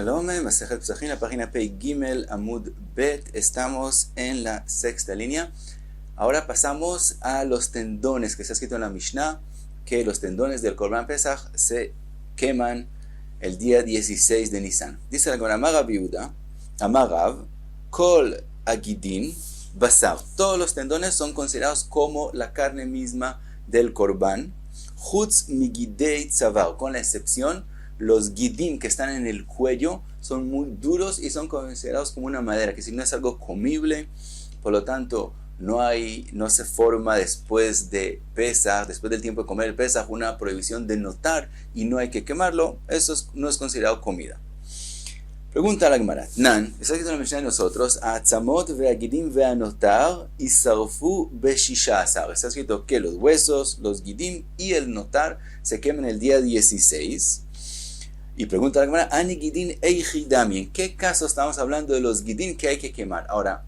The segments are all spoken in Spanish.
Shalom, Masejet Pesachim, la página Pei Gimel Amud Bet. Estamos en la sexta línea. Ahora pasamos a los tendones que está escrito en la Mishnah, que los tendones del Korban Pesach se queman el día 16 de Nisan. Dice la Gemara, Amarav Yehuda, Amarav, Kol Agidin, Basar. Todos los tendones son considerados como la carne misma del Korban, Chutz Migidei Tzavar, con la excepción los gidim que están en el cuello son muy duros y son considerados como una madera, que si no es algo comible, por lo tanto no se forma después de Pesach, después del tiempo de comer el Pesach, una prohibición de notar y no hay que quemarlo. Eso no es considerado comida. Pregunta a la Gemara, Nan, está escrito en la Mishnah de nosotros, Atzamot ve'agidim ve'anotar isarfu be'shishasar. Está escrito que los huesos, los gidim y el notar se queman el día 16. Y pregunta a la Gemara, Ani gidin eichidami, ¿en qué caso estamos hablando de los gidin que hay que quemar? Ahora,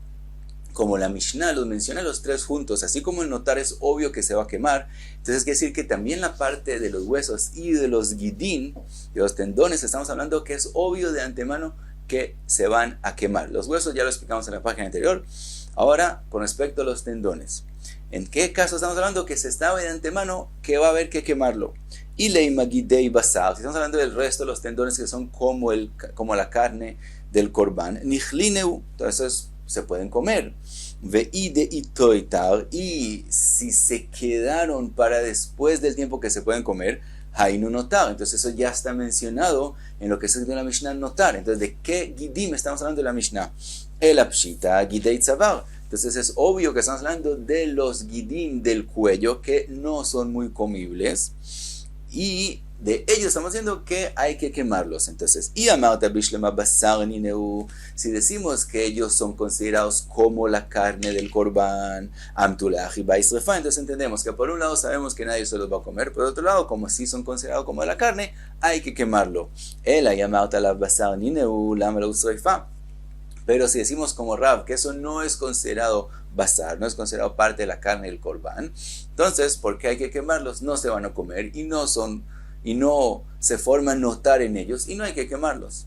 como la Mishnah los menciona los tres juntos, así como el notar es obvio que se va a quemar, entonces quiere decir que también la parte de los huesos y de los gidin, de los tendones, estamos hablando que es obvio de antemano que se van a quemar. Los huesos ya lo explicamos en la página anterior. Ahora, con respecto a los tendones, ¿en qué caso estamos hablando que se sabe de antemano que va a haber que quemarlo? Y leimagidei basar, si estamos hablando del resto de los tendones que son como la carne del korban, nichlineu, entonces se pueden comer. Veide itoitar, y si se quedaron para después del tiempo que se pueden comer, hainu notar, entonces eso ya está mencionado en lo que se dice en la Mishnah notar. Entonces, ¿de qué gidim estamos hablando de la Mishnah? El apshita gidei tzavar. Entonces es obvio que estamos hablando de los gidim del cuello que no son muy comibles. Y de ellos estamos diciendo que hay que quemarlos. Entonces, y amarta bishlema basar nineu, si decimos que ellos son considerados como la carne del korban, amtulahi baisrefa, entonces entendemos que por un lado sabemos que nadie se los va a comer, por otro lado, como si son considerados como la carne, hay que quemarlo. Ela y amarta la basar nineu, lama la usrefa. Pero si decimos como Rav que eso no es considerado basar, no es considerado parte de la carne del korban, entonces, ¿por qué hay que quemarlos? No se van a comer y no se forma notar en ellos y no hay que quemarlos.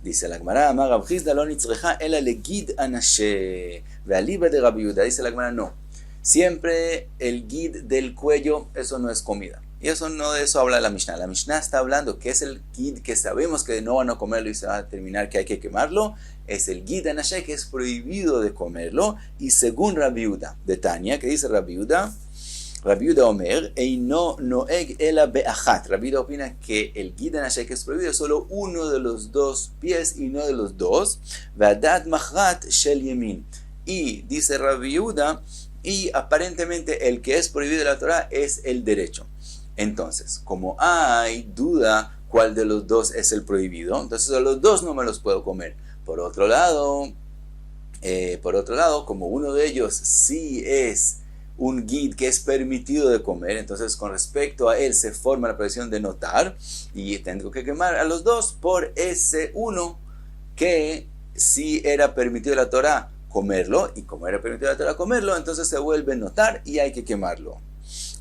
Dice la Gemara, Amar Abchizda lo nitzrecha ela legid anashe ve'aliba de Rabbi Yehuda. Dice la Gemara, no. Siempre el gid del cuello, eso no es comida. Y eso no de eso habla la Mishnah. La Mishnah está hablando que es el gid que sabemos que no van a comerlo y se va a terminar que hay que quemarlo. Es el gid anashe que es prohibido de comerlo. Y según Rabbi Yehuda de Tania, que dice Rabbi Yehuda, Rabbi Yehuda Omer, Eino noeg ela be'achat. Rabbi Yehuda opina que el gid anashe que es prohibido es solo uno de los dos pies y no de los dos. Ve'adat machrat shel yemin. Y dice Rabbi Yehuda, y aparentemente el que es prohibido de la Torah es el derecho. Entonces, como hay duda cuál de los dos es el prohibido, entonces a los dos no me los puedo comer. Por otro lado, como uno de ellos sí es un gid que es permitido de comer, entonces con respecto a él se forma la prohibición de notar y tengo que quemar a los dos por ese uno que sí era permitido de la Torah comerlo, y como era permitido de la Torah comerlo, entonces se vuelve a notar y hay que quemarlo.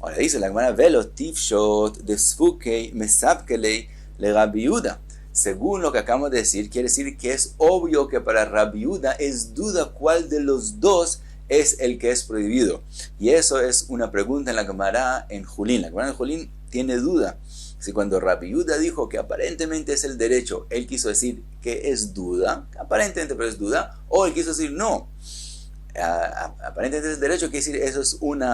Ahora dice la Gemara, velo tifshot desfukei mesabkelei le Rabbi Yehuda. Según lo que acabamos de decir, quiere decir que es obvio que para Rabbi Yehuda es duda cuál de los dos es el que es prohibido. Y eso es una pregunta en la Gemara en Julín. La Gemara en Julín tiene duda. Si cuando Rabbi Yehuda dijo que aparentemente es el derecho, él quiso decir que es duda, aparentemente pero es duda, o él quiso decir no. Aparentemente es el derecho, quiere decir eso es un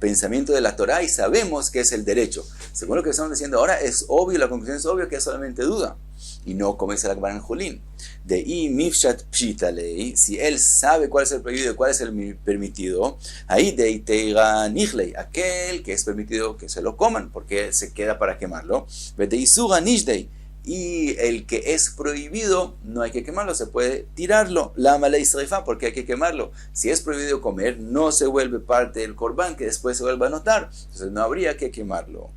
pensamiento de la Torah y sabemos que es el derecho. Según lo que estamos diciendo ahora, es obvio, la conclusión es obvio que es solamente duda. Y no como dice la Gemara en Julín. De i mifshat pshita lei, si él sabe cuál es el prohibido y cuál es el permitido, ahí de iteira nichlei, aquel que es permitido que se lo coman, porque se queda para quemarlo. De isura nishdei, y el que es prohibido no hay que quemarlo, se puede tirarlo. La mala isrefa, porque hay que quemarlo. Si es prohibido comer, no se vuelve parte del korban que después se vuelve a notar, entonces no habría que quemarlo.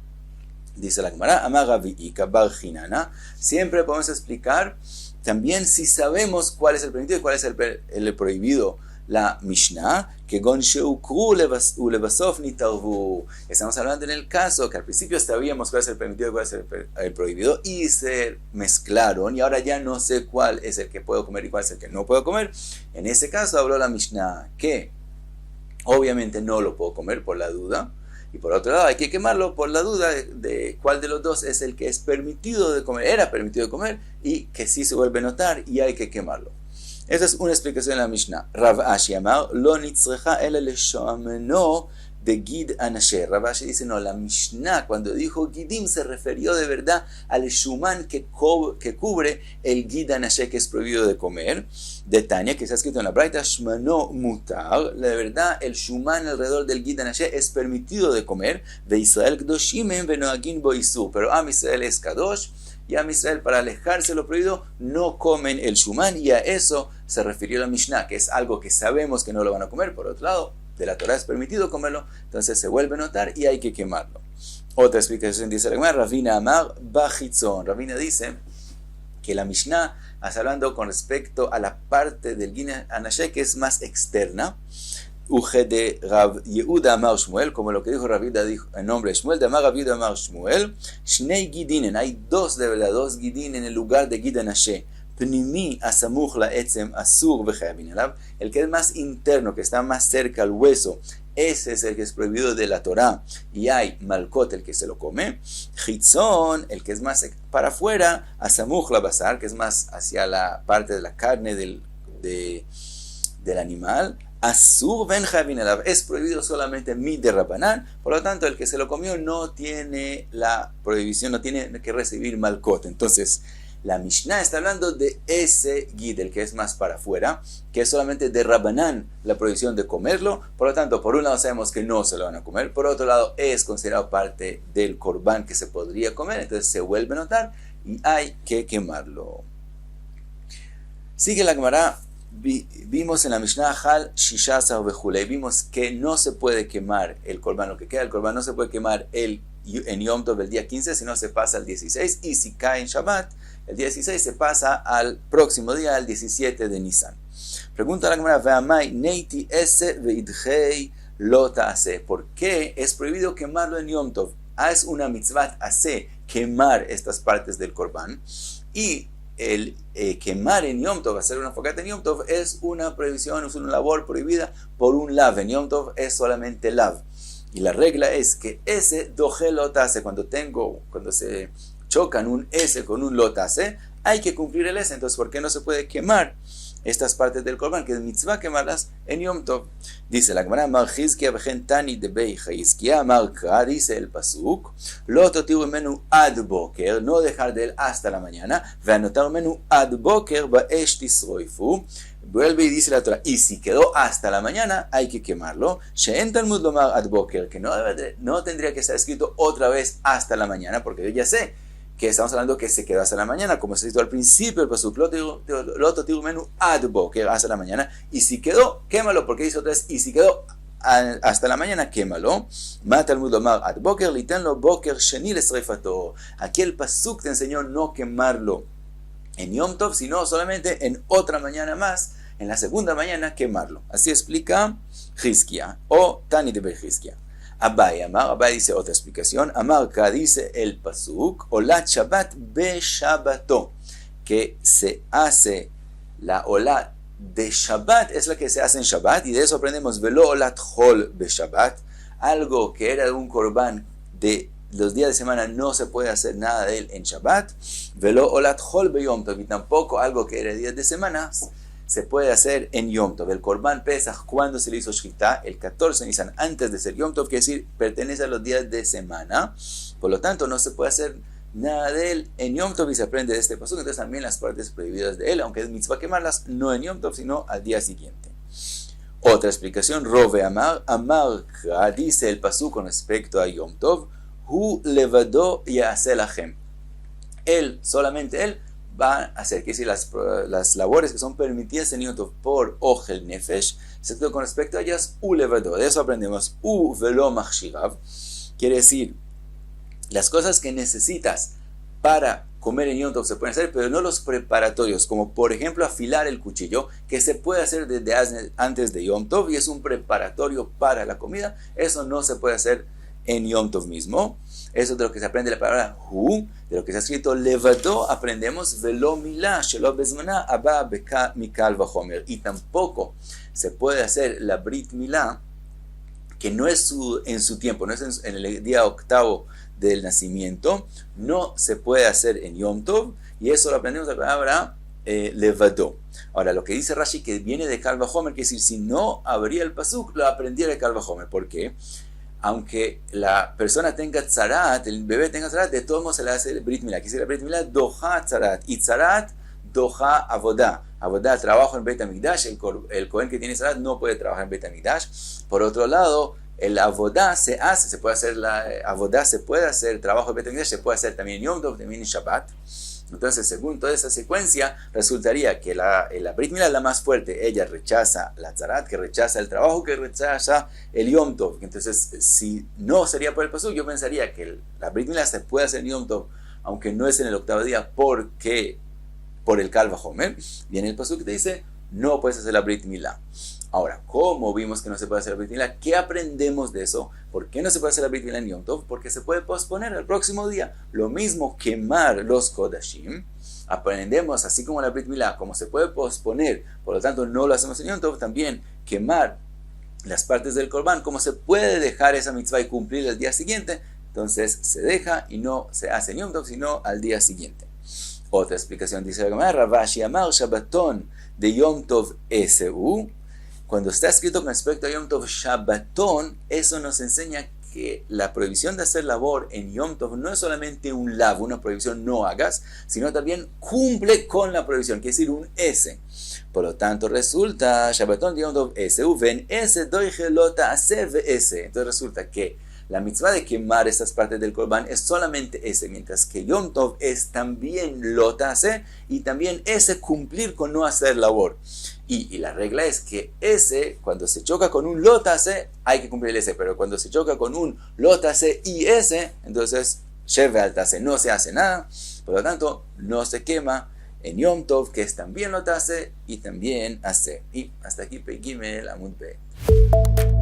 Dice la Gemara, Amar Ravi Ika bar Hinana, siempre podemos explicar también si sabemos cuál es el permitido y cuál es el prohibido la Mishnah, que gon sheukru ulevasof nitarvu. Estamos hablando en el caso que al principio sabíamos cuál es el permitido y cuál es el prohibido y se mezclaron y ahora ya no sé cuál es el que puedo comer y cuál es el que no puedo comer. En ese caso habló la Mishnah que obviamente no lo puedo comer por la duda y por otro lado hay que quemarlo por la duda de cuál de los dos es el que es permitido de comer, era permitido de comer y que sí se vuelve a notar y hay que quemarlo. Esa es una explicación de la Mishnah. Rav Ashi amar, lo nitzrecha ele leshoameno de Gid Anashe. Rav Ashi dice, no, la Mishnah cuando dijo Gidim se refirió de verdad al Shuman que cubre el Gid Anashe que es prohibido de comer. De Tania, que está escrito en la Braita, Shmano mutar, de verdad el Shuman alrededor del Gid Anashe es permitido de comer. De Israel Kdoshimen venoagin bo isur, pero Am Israel es Kadosh. Y a Israel, para alejarse de lo prohibido, no comen el shumán, y a eso se refirió la Mishnah, que es algo que sabemos que no lo van a comer. Por otro lado, de la Torah es permitido comerlo, entonces se vuelve a notar y hay que quemarlo. Otra explicación dice la Gemara, Ravina Amar Bachitzon. Ravina dice que la Mishnah está hablando con respecto a la parte del Gid Anashe que es más externa. Uge de Rav Yehuda Amar Shmuel, como lo que dijo Rav Yehuda en nombre de Shmuel, de Amar Rav Yehuda Amar Shmuel, Shnei Gidinen, hay dos de verdad, dos Gidin en el lugar de Gid Anashe, Pnimi asamuch la etzem asur v'chayavin alav, el que es más interno, que está más cerca al hueso, ese es el que es prohibido de la Torah, y hay Malkot, el que se lo come, Chitzon, el que es más para afuera, asamuch la basar, que es más hacia la parte de la carne del animal, Asur ben Javin Elav, es prohibido solamente mi de Rabanán, por lo tanto el que se lo comió no tiene la prohibición, no tiene que recibir Malkot. Entonces la Mishnah está hablando de ese Gid, el que es más para afuera, que es solamente de Rabanán la prohibición de comerlo, por lo tanto por un lado sabemos que no se lo van a comer, por otro lado es considerado parte del Corbán que se podría comer, entonces se vuelve a notar y hay que quemarlo. Sigue la Gemara. Vimos en la Mishnah Hal Shishasar Bejulei, vimos que no se puede quemar el Corbán, lo que queda del Corbán no se puede quemar en Yom Tov el día 15, sino se pasa al 16, y si cae en Shabbat, el día 16 se pasa al próximo día, al 17 de Nisan. Pregunta la Gemara, Ve'amai neiti ese veidhei lota ase, ¿por qué es prohibido quemarlo en Yom Tov? Es una mitzvah ase, quemar estas partes del Corbán, y el quemar en Yom Tov, hacer una fogata en Yom Tov, es una prohibición, es una labor prohibida por un lav. En Yom Tov es solamente lav. Y la regla es que ese doje lotase, cuando se chocan un S con un lotase, hay que cumplir el S. Entonces, ¿por qué no se puede quemar estas partes del Corbán? Que es mitzvah quemarlas en Yom Tov. Dice la Gemara, Mar Chizkia v'chentani de Bei Chizkia, Marca, dice el pasuk, lo totiru menu ad boker, no dejar de él hasta la mañana, ve'anotar menu ad boker ba'esh tisroifu. Vuelve y dice la Torah, y si quedó hasta la mañana, hay que quemarlo. She'en Talmud lomar ad boker, que no tendría que estar escrito otra vez hasta la mañana, porque yo ya sé que estamos hablando que se quedó hasta la mañana, como se dijo al principio del pasuk, loto tiru menu ad boker, hasta la mañana, y si quedó, quémalo, porque dice otra vez, y si quedó hasta la mañana, quémalo. Mata al mudo mar ad boker, litenlo boker sheni lesreifato. Aquí el pasuk te enseñó no quemarlo en Yom Tov, sino solamente en otra mañana más, en la segunda mañana quemarlo. Así explica Chizkia, o Tani de Chizkia. Abai Amar, Abai dice otra explicación, Amarca dice el pasuk, Olat Shabbat be Shabbato, que se hace la Olat de Shabbat, es la que se hace en Shabbat, y de eso aprendemos Velo Olat Chol be Shabbat, algo que era de un Corbán de los días de semana no se puede hacer nada de él en Shabbat, Velo Olat Chol be Yom Tov, y tampoco algo que era de días de semana se puede hacer en Yom Tov. El Corbán Pesach, cuando se le hizo Shkita, el 14 de Nisan, antes de ser Yom Tov, quiere decir, pertenece a los días de semana, por lo tanto no se puede hacer nada de él en Yom Tov y se aprende de este pasuk. Entonces también las partes prohibidas de él, aunque es mitzvah quemarlas, no en Yom Tov, sino al día siguiente. Otra explicación, Rove Amar, Amarca, dice el pasuk con respecto a Yom Tov, Hu levado ya'aseh lachem. Él, solamente él, va a hacer, que decir, las labores que son permitidas en Yom Tov por Ojel Nefesh, excepto con respecto a ellas, U levado. De eso aprendemos, U velo machshirav, quiere decir, las cosas que necesitas para comer en Yom Tov se pueden hacer, pero no los preparatorios, como por ejemplo afilar el cuchillo, que se puede hacer desde antes de Yom Tov y es un preparatorio para la comida. Eso no se puede hacer en Yom Tov mismo. Eso es de lo que se aprende la palabra hu, de lo que se ha escrito levado, aprendemos velo milá, shelo bezmaná, abba mikal vachomer. Y tampoco se puede hacer la brit milá, que no es en su tiempo, no es en el día octavo del nacimiento, no se puede hacer en Yom Tov, y eso lo aprendemos de la palabra levado. Ahora, lo que dice Rashi, que viene de Kal Vachomer, que es decir, si no habría el pasuk, lo aprendiera de Kal Vachomer. ¿Por qué? Aunque la persona tenga tzarat, el bebé tenga tzarat, de todos modos se le hace el brit milá. Quisiera brit milá, doha tzarat, y tzarat, doha avodah. Avodah, trabajo en Beit HaMikdash, el Cohen que tiene tzarat no puede trabajar en Beit HaMikdash. Por otro lado, el avodah se hace, se puede hacer el trabajo en Beit HaMikdash, se puede hacer también en Yom Tov, también en Shabbat. Entonces, según toda esa secuencia, resultaría que la Brit Milá es la más fuerte. Ella rechaza la tzarat, que rechaza el trabajo, que rechaza el Yom Tov. Entonces, si no sería por el pasuk, yo pensaría que la Brit Milá se puede hacer en Yom Tov, aunque no es en el octavo día, porque por el Kal Vachomer. Viene el pasuk que te dice, no puedes hacer la Brit Milá. Ahora, ¿cómo vimos que no se puede hacer la Brit Milá? ¿Qué aprendemos de eso? ¿Por qué no se puede hacer la Brit Milá en Yom Tov? Porque se puede posponer al próximo día. Lo mismo, quemar los Kodashim. Aprendemos, así como la Brit Milá, como se puede posponer, por lo tanto no lo hacemos en Yom Tov, también quemar las partes del Korban, como se puede dejar esa mitzvah y cumplir el día siguiente, entonces se deja y no se hace en Yom Tov, sino al día siguiente. Otra explicación dice la Gemara, Ravashi Amar Shabbaton de Yom Tov Eseu. Cuando está escrito con respecto a Yom Tov Shabbaton, eso nos enseña que la prohibición de hacer labor en Yom Tov no es solamente un lav, una prohibición no hagas, sino también cumple con la prohibición, quiere decir un ese. Por lo tanto, resulta Shabbaton de Yom Tov Eseu, ven ese doige lota ase ese. Entonces resulta que la mitzvah de quemar estas partes del Korban es solamente ese, mientras que Yom Tov es también lota ase y también ese cumplir con no hacer labor. Y la regla es que ese, cuando se choca con un lotase, hay que cumplir el ese, pero cuando se choca con un lotase y ese, entonces sheve altase, no se hace nada, por lo tanto no se quema en Yom Tov, que es también lotase y también hace. Y hasta aquí Pei Gimel Amud Bet.